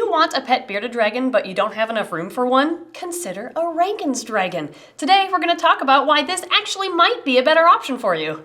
you want a pet bearded dragon but you don't have enough room for one, consider a Rankin's dragon. Today we're going to talk about why this actually might be a better option for you.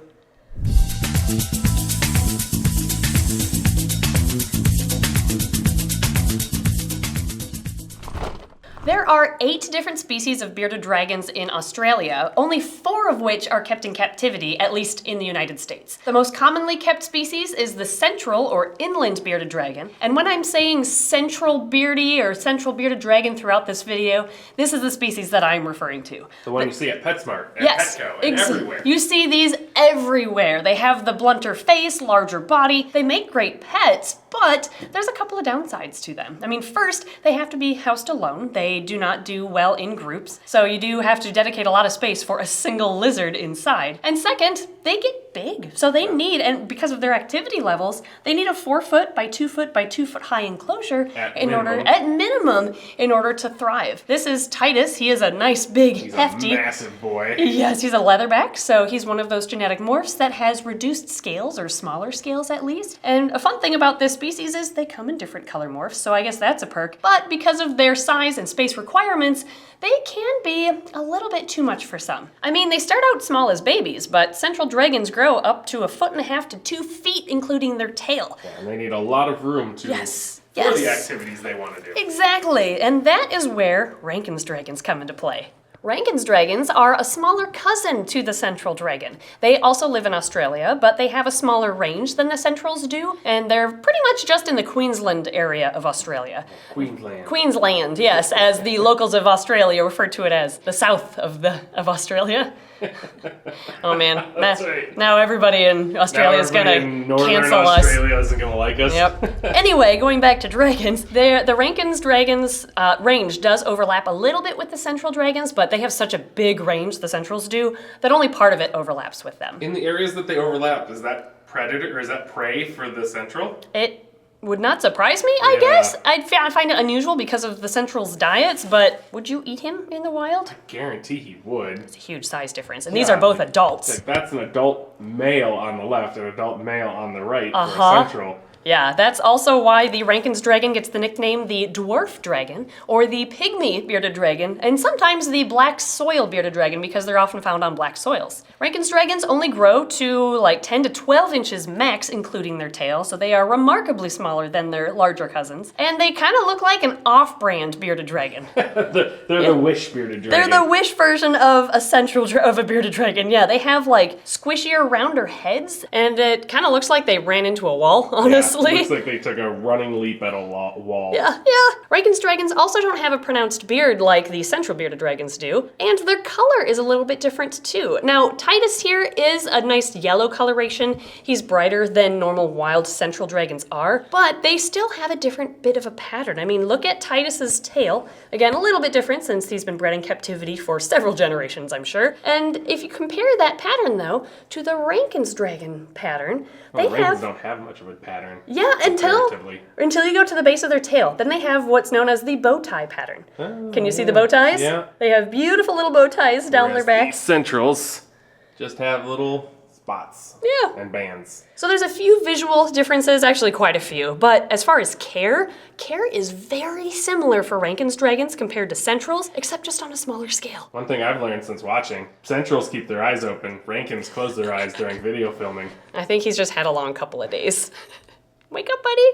There are 8 different species of bearded dragons in Australia, only 4 of which are kept in captivity, at least in the United States. The most commonly kept species is the central or inland bearded dragon. And when I'm saying central beardy or central bearded dragon throughout this video, this is the species that I'm referring to. The one you see at PetSmart, at yes, Petco, and everywhere. You see these everywhere. They have the blunter face, larger body. They make great pets, but there's a couple of downsides to them. I mean, first, they have to be housed alone. They do not do well in groups, so you do have to dedicate a lot of space for a single lizard inside. And second, they get big, so they need, and because of their activity levels, they need a 4 foot by 2 foot by 2 foot high enclosure at minimum in order to thrive. This is Titus. He is a nice, big, hefty. He's a massive boy. Yes, he's a leatherback, so he's one of those genetic morphs that has reduced scales, or smaller scales at least. And a fun thing about this species is they come in different color morphs, so I guess that's a perk. But because of their size and space requirements, they can be a little bit too much for some. I mean, they start out small as babies, but central dragons grow up to 1.5 to 2 feet, including their tail. Yeah, and they need a lot of room to for the activities they want to do. Exactly, and that is where Rankin's dragons come into play. Rankin's dragons are a smaller cousin to the central dragon. They also live in Australia, but they have a smaller range than the centrals do, and they're pretty much just in the Queensland area of Australia. Queensland. Queensland, yes, as the locals of Australia refer to it as the south of Australia. Oh man, now everybody in Australia is gonna cancel us. Australia isn't gonna like us. Yep. Anyway, going back to dragons, the Rankin's dragons range does overlap a little bit with the central dragons, but they have such a big range, the centrals do, that only part of it overlaps with them. In the areas that they overlap, is that predator or is that prey for the central? It would not surprise me, I guess. I'd find it unusual because of the central's diets, but would you eat him in the wild? I guarantee he would. It's a huge size difference, and these are both adults. Like that's an adult male on the left and an adult male on the right for a central. Yeah, that's also why the Rankin's dragon gets the nickname the dwarf dragon, or the pygmy bearded dragon, and sometimes the black soil bearded dragon because they're often found on black soils. Rankin's dragons only grow to like 10 to 12 inches max, including their tail, so they are remarkably smaller than their larger cousins. And they kind of look like an off-brand bearded dragon. They're the wish bearded dragon. They're the wish version of a bearded dragon. Yeah, they have like squishier, rounder heads, and it kind of looks like they ran into a wall, honestly. Looks like they took a running leap at a wall. Yeah. Rankin's dragons also don't have a pronounced beard like the central bearded dragons do, and their color is a little bit different too. Now, Titus here is a nice yellow coloration. He's brighter than normal wild central dragons are, but they still have a different bit of a pattern. I mean, look at Titus's tail. Again, a little bit different since he's been bred in captivity for several generations, I'm sure. And if you compare that pattern, though, to the Rankin's dragon pattern, Rankins don't have much of a pattern. Yeah, until you go to the base of their tail. Then they have what's known as the bow tie pattern. Can you see the bow ties? Yeah. They have beautiful little bow ties down their back. These centrals just have little spots and bands. So there's a few visual differences, actually quite a few, but as far as care is very similar for Rankin's dragons compared to centrals, except just on a smaller scale. One thing I've learned since watching, centrals keep their eyes open, Rankins close their eyes during video filming. I think he's just had a long couple of days. Wake up, buddy.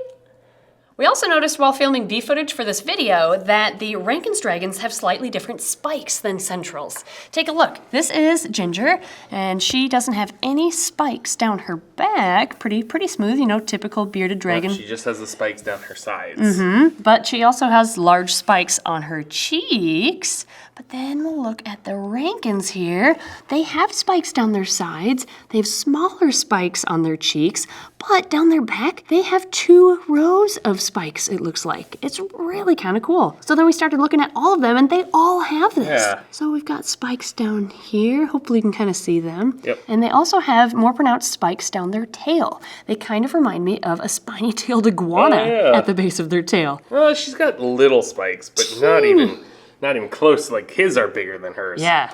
We also noticed while filming B footage for this video that the Rankin's dragons have slightly different spikes than centrals. Take a look. This is Ginger, and she doesn't have any spikes down her back. Pretty smooth, you know, typical bearded dragon. She just has the spikes down her sides. But she also has large spikes on her cheeks. But then we'll look at the Rankins here. They have spikes down their sides. They have smaller spikes on their cheeks, but down their back, they have 2 rows of spikes, it looks like. It's really kind of cool. So then we started looking at all of them, and they all have this. Yeah. So we've got spikes down here. Hopefully you can kind of see them. Yep. And they also have more pronounced spikes down their tail. They kind of remind me of a spiny-tailed iguana at the base of their tail. Well, she's got little spikes, but not even close. Like his are bigger than hers. Yeah.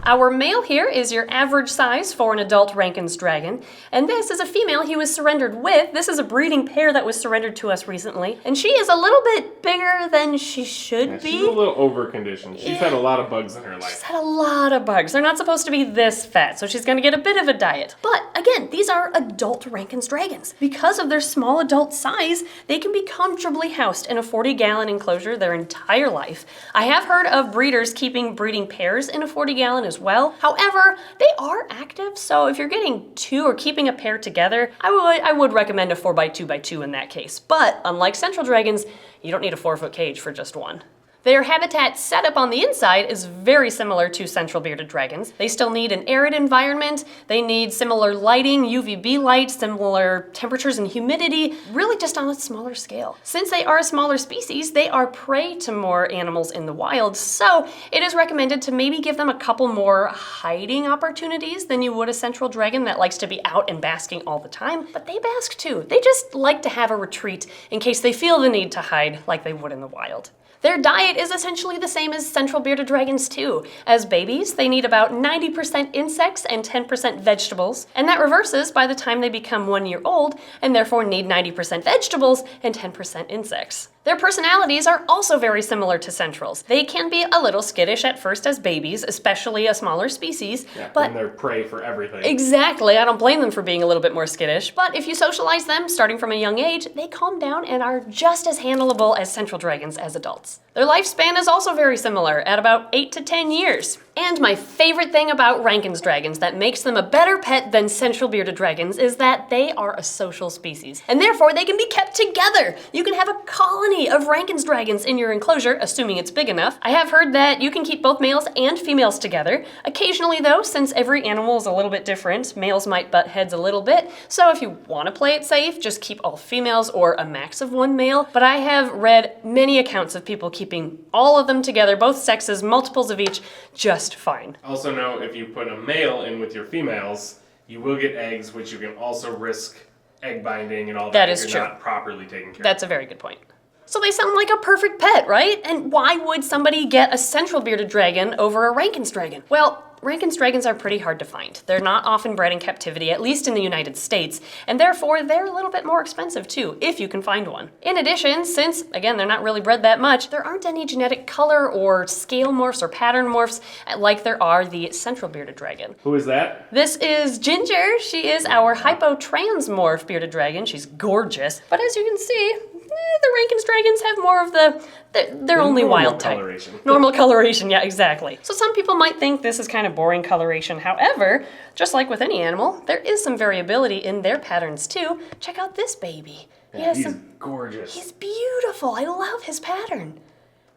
Our male here is your average size for an adult Rankin's dragon, and this is a female he was surrendered with. This is a breeding pair that was surrendered to us recently, and she is a little bit bigger than she should be. She's a little overconditioned. She's had a lot of bugs in her life. She's had a lot of bugs. They're not supposed to be this fat, so she's gonna get a bit of a diet. But again, these are adult Rankin's dragons. Because of their small adult size, they can be comfortably housed in a 40-gallon enclosure their entire life. I have heard of breeders keeping breeding pairs in a 40-gallon as well. However, they are active, so if you're getting two or keeping a pair together, I would recommend a 4x2x2 in that case. But unlike central dragons, you don't need a 4-foot cage for just one. Their habitat setup on the inside is very similar to central bearded dragons. They still need an arid environment, they need similar lighting, UVB light, similar temperatures and humidity, really just on a smaller scale. Since they are a smaller species, they are prey to more animals in the wild, so it is recommended to maybe give them a couple more hiding opportunities than you would a central dragon that likes to be out and basking all the time. But they bask too. They just like to have a retreat in case they feel the need to hide like they would in the wild. Their diet is essentially the same as central bearded dragons too. As babies, they need about 90% insects and 10% vegetables, and that reverses by the time they become 1 year old, and therefore need 90% vegetables and 10% insects. Their personalities are also very similar to centrals. They can be a little skittish at first as babies, especially a smaller species. Yeah, but and they're prey for everything. Exactly, I don't blame them for being a little bit more skittish, but if you socialize them starting from a young age, they calm down and are just as handleable as central dragons as adults. Their lifespan is also very similar, at about 8 to 10 years. And my favorite thing about Rankin's dragons that makes them a better pet than central bearded dragons is that they are a social species, and therefore they can be kept together. You can have a colony of Rankin's dragons in your enclosure, assuming it's big enough. I have heard that you can keep both males and females together. Occasionally though, since every animal is a little bit different, males might butt heads a little bit, so if you want to play it safe, just keep all females or a max of 1 male. But I have read many accounts of people keeping all of them together, both sexes, multiples of each, just fine. Also know if you put a male in with your females, you will get eggs, which you can also risk egg binding and all that. That is if you're true. Not properly taken care of. That's a very good point. So they sound like a perfect pet, right? And why would somebody get a central bearded dragon over a Rankin's dragon? Well, Rankin's dragons are pretty hard to find. They're not often bred in captivity, at least in the United States, and therefore they're a little bit more expensive too, if you can find one. In addition, since, again, they're not really bred that much, there aren't any genetic color or scale morphs or pattern morphs like there are the central bearded dragon. Who is that? This is Ginger. She is our hypotransmorph bearded dragon. She's gorgeous, but as you can see, the Rankin's dragons have more of they're only wild type. Coloration. Normal coloration, yeah, exactly. So some people might think this is kind of boring coloration. However, just like with any animal, there is some variability in their patterns too. Check out this baby. Yeah, he's gorgeous. He's beautiful. I love his pattern.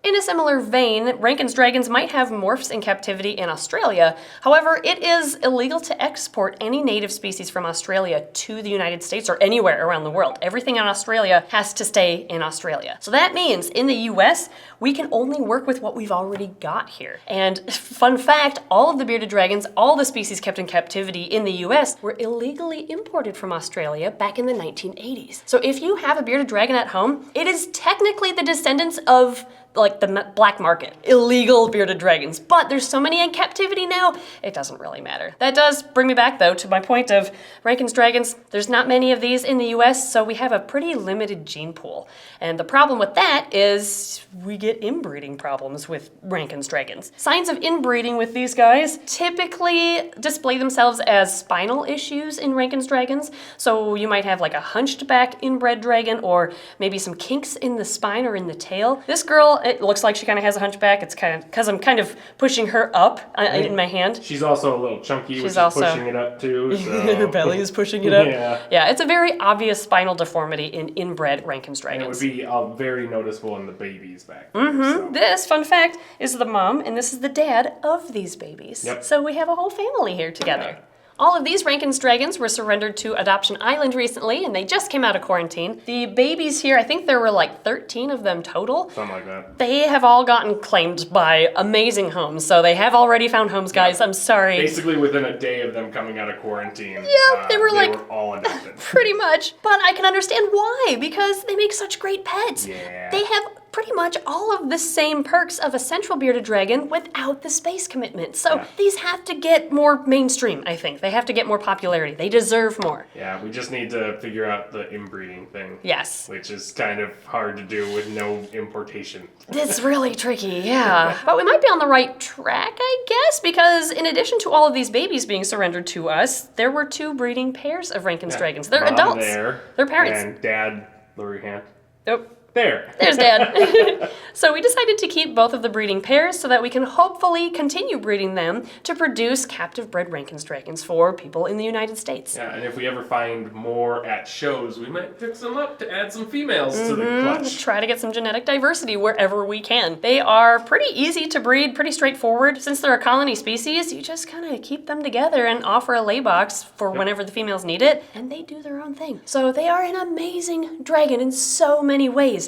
In a similar vein, Rankin's dragons might have morphs in captivity in Australia. However, it is illegal to export any native species from Australia to the United States or anywhere around the world. Everything in Australia has to stay in Australia. So that means in the US, we can only work with what we've already got here. And fun fact, all of the bearded dragons, all the species kept in captivity in the US were illegally imported from Australia back in the 1980s. So if you have a bearded dragon at home, it is technically the descendants of like the black market, illegal bearded dragons. But there's so many in captivity now, it doesn't really matter. That does bring me back though to my point of Rankin's dragons. There's not many of these in the US, so we have a pretty limited gene pool. And the problem with that is we get inbreeding problems with Rankin's dragons. Signs of inbreeding with these guys typically display themselves as spinal issues in Rankin's dragons. So you might have like a hunched back inbred dragon or maybe some kinks in the spine or in the tail. This girl, it looks like she kind of has a hunchback. It's kind of because I'm kind of pushing her up in my hand. She's also a little chunky, which is pushing it up too. So. Her belly is pushing it up. Yeah. Yeah, it's a very obvious spinal deformity in inbred Rankin's dragons. And it would be very noticeable in the babies back there. So. This, fun fact, is the mom, and this is the dad of these babies. Yep. So we have a whole family here together. Yeah. All of these Rankin's dragons were surrendered to Adoption Island recently, and they just came out of quarantine. The babies here, I think there were like 13 of them total. Something like that. They have all gotten claimed by amazing homes, so they have already found homes, guys. I'm sorry. Basically, within a day of them coming out of quarantine, they were all adopted. Pretty much. But I can understand why, because they make such great pets. Yeah. They have pretty much all of the same perks of a central bearded dragon without the space commitment. So these have to get more mainstream, I think. They have to get more popularity. They deserve more. Yeah, we just need to figure out the inbreeding thing. Yes. Which is kind of hard to do with no importation. It's really tricky, yeah. But we might be on the right track, I guess, because in addition to all of these babies being surrendered to us, there were 2 breeding pairs of Rankin's dragons. They're Mom adults. There, They're parents. And Dad, lower your hand. Oh. There. There's Dad. So we decided to keep both of the breeding pairs so that we can hopefully continue breeding them to produce captive bred Rankin's dragons for people in the United States. Yeah, and if we ever find more at shows, we might fix them up to add some females to the clutch. Try to get some genetic diversity wherever we can. They are pretty easy to breed, pretty straightforward. Since they're a colony species, you just kind of keep them together and offer a lay box for whenever the females need it, and they do their own thing. So they are an amazing dragon in so many ways.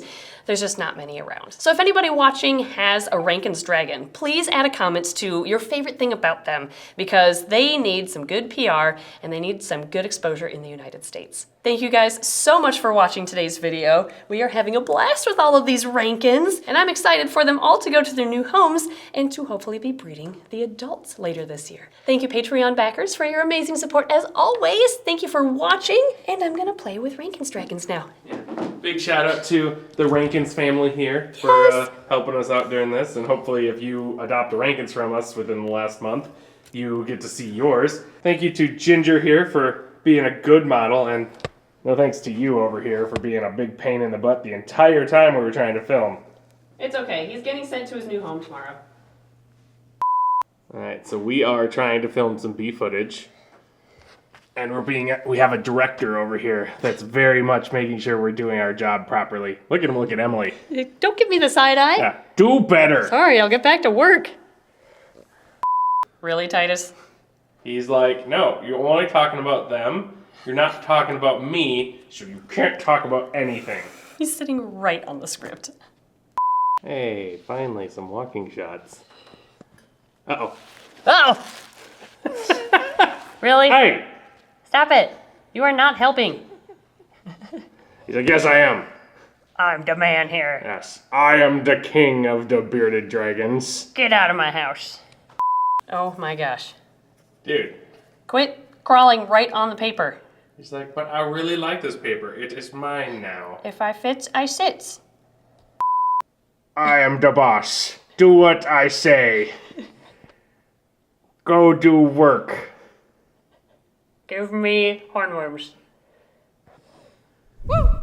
There's just not many around. So if anybody watching has a Rankin's dragon, please add a comment to your favorite thing about them, because they need some good PR and they need some good exposure in the United States. Thank you guys so much for watching today's video. We are having a blast with all of these Rankins, and I'm excited for them all to go to their new homes and to hopefully be breeding the adults later this year. Thank you, Patreon backers, for your amazing support as always. Thank you for watching, and I'm gonna play with Rankin's dragons now. Yeah. Big shout out to the Rankins family here for helping us out during this, and hopefully if you adopt a Rankins from us within the last month, you get to see yours. Thank you to Ginger here for being a good model, and no thanks to you over here for being a big pain in the butt the entire time we were trying to film. It's okay, he's getting sent to his new home tomorrow. Alright, so we are trying to film some bee footage. And we have a director over here that's very much making sure we're doing our job properly. Look at him, look at Emily. Don't give me the side eye. Yeah, do better. Sorry, I'll get back to work. Really, Titus? He's like, no, you're only talking about them. You're not talking about me, so you can't talk about anything. He's sitting right on the script. Hey, finally some walking shots. Uh-oh. Uh-oh! Really? Hey! Stop it! You are not helping. He's like, yes, I am. I'm the man here. Yes, I am the king of the bearded dragons. Get out of my house. Oh my gosh. Dude. Quit crawling right on the paper. He's like, but I really like this paper. It is mine now. If I fits, I sits. I am the boss. Do what I say. Go do work. Give me hornworms. Woo!